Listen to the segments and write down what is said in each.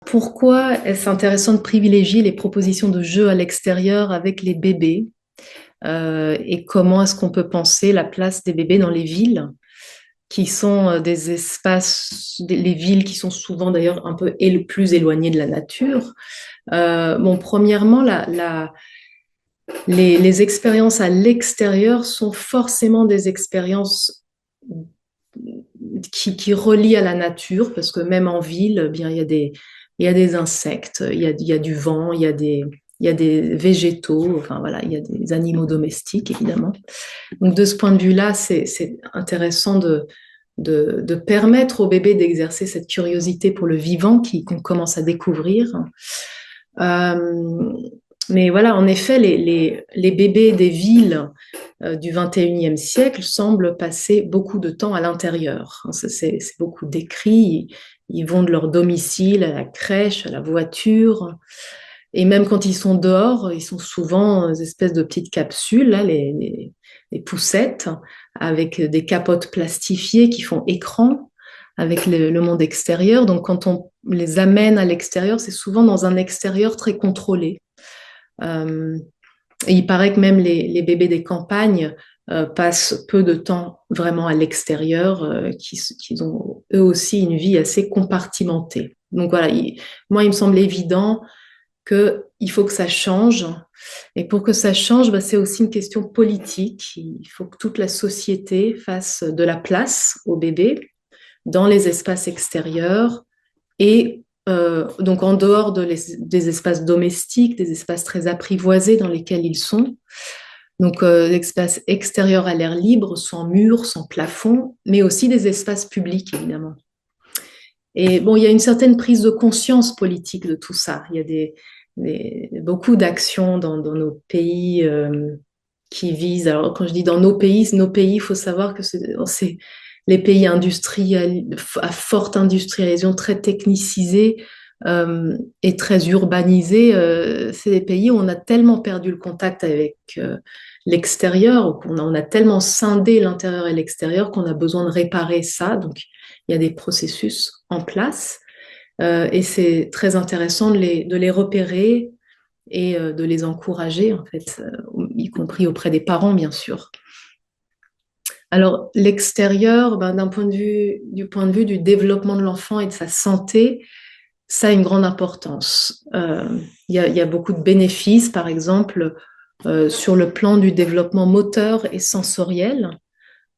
Pourquoi est-ce intéressant de privilégier les propositions de jeux à l'extérieur avec les bébés? Et comment est-ce qu'on peut penser la place des bébés dans les villes, qui sont des espaces, les villes qui sont souvent d'ailleurs un peu plus éloignées de la nature? Bon, premièrement, les expériences à l'extérieur sont forcément des expériences qui relient à la nature, parce que même en ville, eh bien, il y a des insectes, il y a du vent, il y a des végétaux, enfin voilà, il y a des animaux domestiques, évidemment. Donc de ce point de vue-là, c'est intéressant de permettre au bébé d'exercer cette curiosité pour le vivant qu'on commence à découvrir. Euh, mais voilà, en effet, les bébés des villes du 21e siècle semblent passer beaucoup de temps à l'intérieur. C'est beaucoup décrit. Ils vont de leur domicile à la crèche, à la voiture. Et même quand ils sont dehors, ils sont souvent des espèces de petites capsules, là, les poussettes, avec des capotes plastifiées qui font écran avec le monde extérieur. Donc quand on les amène à l'extérieur, c'est souvent dans un extérieur très contrôlé. Euh, et il paraît que même les bébés des campagnes passent peu de temps vraiment à l'extérieur, qu'ils ont eux aussi une vie assez compartimentée. Donc voilà, moi, il me semble évident qu'il faut que ça change. Et pour que ça change, bah, c'est aussi une question politique. Il faut que toute la société fasse de la place aux bébés dans les espaces extérieurs et donc en dehors des espaces domestiques, des espaces très apprivoisés dans lesquels ils sont. Donc des espaces extérieurs à l'air libre, sans murs, sans plafond, mais aussi des espaces publics, évidemment. Et bon, il y a une certaine prise de conscience politique de tout ça. Il y a beaucoup d'actions dans nos pays qui visent. Alors, quand je dis dans nos pays, il faut savoir que c'est les pays industriels, à forte industrialisation, très technicisés et très urbanisés. C'est des pays où on a tellement perdu le contact avec l'extérieur, on a tellement scindé l'intérieur et l'extérieur qu'on a besoin de réparer ça. Donc, il y a des processus en place et c'est très intéressant de les repérer et de les encourager, en fait, y compris auprès des parents, bien sûr. Alors, l'extérieur, ben, du point de vue du développement de l'enfant et de sa santé, ça a une grande importance. Il y a beaucoup de bénéfices, par exemple, sur le plan du développement moteur et sensoriel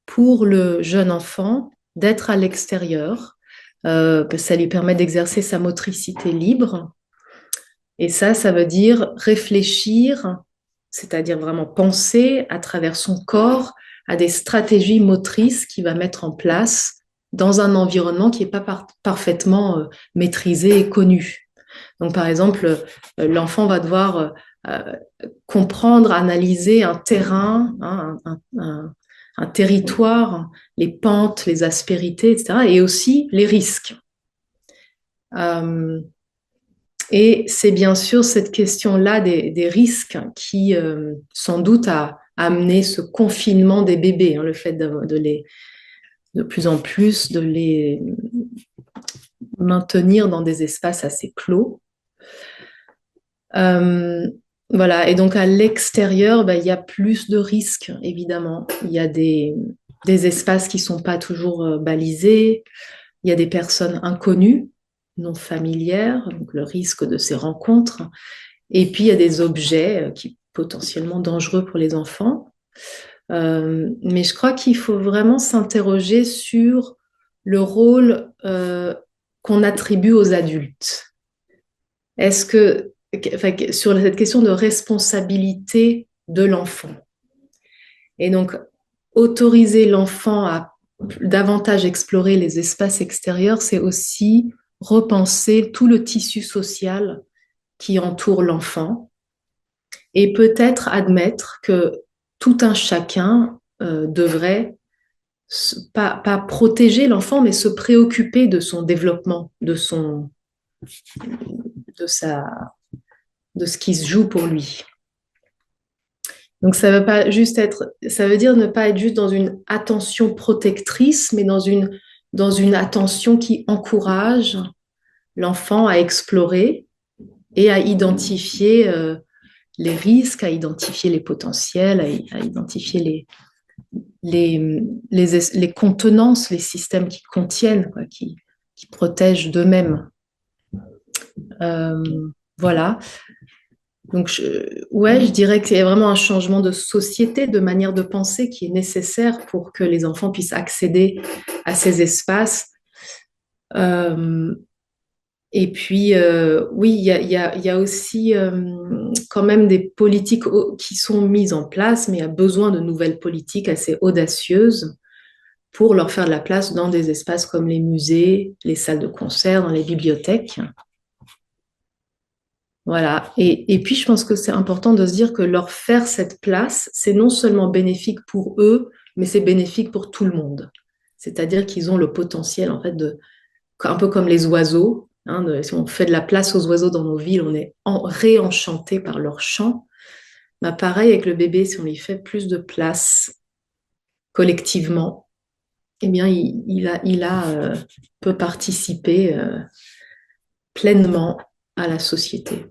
pour le jeune enfant d'être à l'extérieur. Ça lui permet d'exercer sa motricité libre. Et ça veut dire réfléchir, c'est-à-dire vraiment penser à travers son corps à des stratégies motrices qu'il va mettre en place dans un environnement qui n'est pas parfaitement maîtrisé et connu. Donc, par exemple, l'enfant va devoir euh, comprendre, analyser un terrain, hein, un territoire, les pentes, les aspérités, etc., et aussi les risques. Euh, et c'est bien sûr cette question-là des risques qui, sans doute, a amené ce confinement des bébés, hein, le fait de plus en plus de les maintenir dans des espaces assez clos. Euh, voilà, et donc à l'extérieur, ben, il y a plus de risques, évidemment. Il y a des espaces qui ne sont pas toujours balisés, il y a des personnes inconnues, non familières, donc le risque de ces rencontres. Et puis, il y a des objets qui potentiellement dangereux pour les enfants. Mais je crois qu'il faut vraiment s'interroger sur le rôle qu'on attribue aux adultes. Est-ce que, enfin, sur cette question de responsabilité de l'enfant. Et donc, autoriser l'enfant à davantage explorer les espaces extérieurs, c'est aussi repenser tout le tissu social qui entoure l'enfant et peut-être admettre que tout un chacun devrait pas protéger l'enfant, mais se préoccuper de son développement, de sa, de ce qui se joue pour lui. Donc ça veut pas juste être, ça veut dire ne pas être juste dans une attention protectrice, mais dans une attention qui encourage l'enfant à explorer et à identifier les risques, à identifier les potentiels, à identifier les contenances, les systèmes qui contiennent, quoi, qui protègent d'eux-mêmes. Euh, voilà. Donc, ouais, je dirais qu'il y a vraiment un changement de société, de manière de penser qui est nécessaire pour que les enfants puissent accéder à ces espaces. Euh, et puis, oui, il y a aussi quand même des politiques qui sont mises en place, mais il y a besoin de nouvelles politiques assez audacieuses pour leur faire de la place dans des espaces comme les musées, les salles de concert, dans les bibliothèques. Voilà. Et puis, je pense que c'est important de se dire que leur faire cette place, c'est non seulement bénéfique pour eux, mais c'est bénéfique pour tout le monde. C'est-à-dire qu'ils ont le potentiel, en fait, un peu comme les oiseaux. Hein, si on fait de la place aux oiseaux dans nos villes, on est réenchanté par leur chant. Bah, pareil avec le bébé, si on lui fait plus de place collectivement, eh bien, peut participer pleinement à la société.